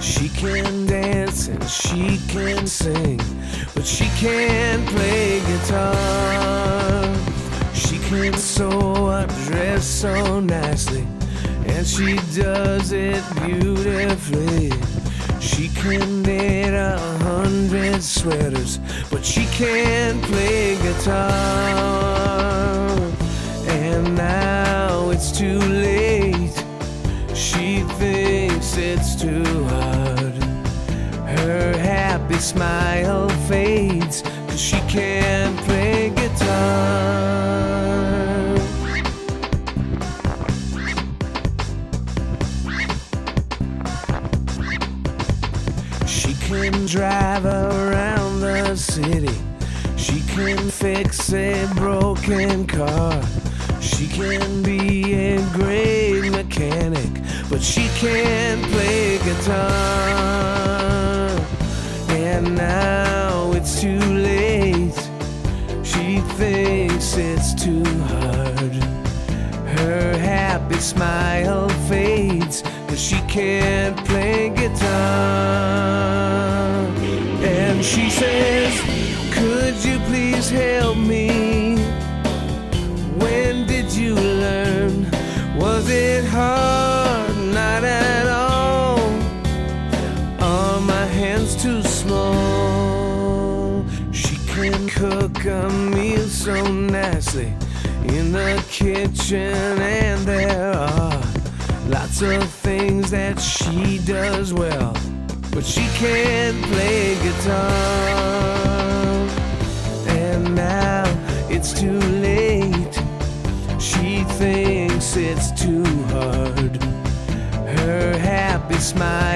She can dance and she can sing, but she can't play guitar. She can sew up dress so nicely, and she does it beautifully. She can knit 100 sweaters, but she can't play guitar. And now it's too late. She thinks it's too hard. Her happy smile fades 'cause she can't play guitar. She can drive around the city. She can fix a broken car. She can be a great mechanic, but she can't play guitar. And now it's too late. She thinks it's too hard. Her happy smile fades 'cause she can't play guitar. And she says, could you please help me? When did you learn? Was it hard? Not at all. Are my hands too small? She can cook a meal so nicely in the kitchen, and there are lots of things that she does well, but she can't play guitar. And now it's too late. She thinks it's too hard. Her happy smile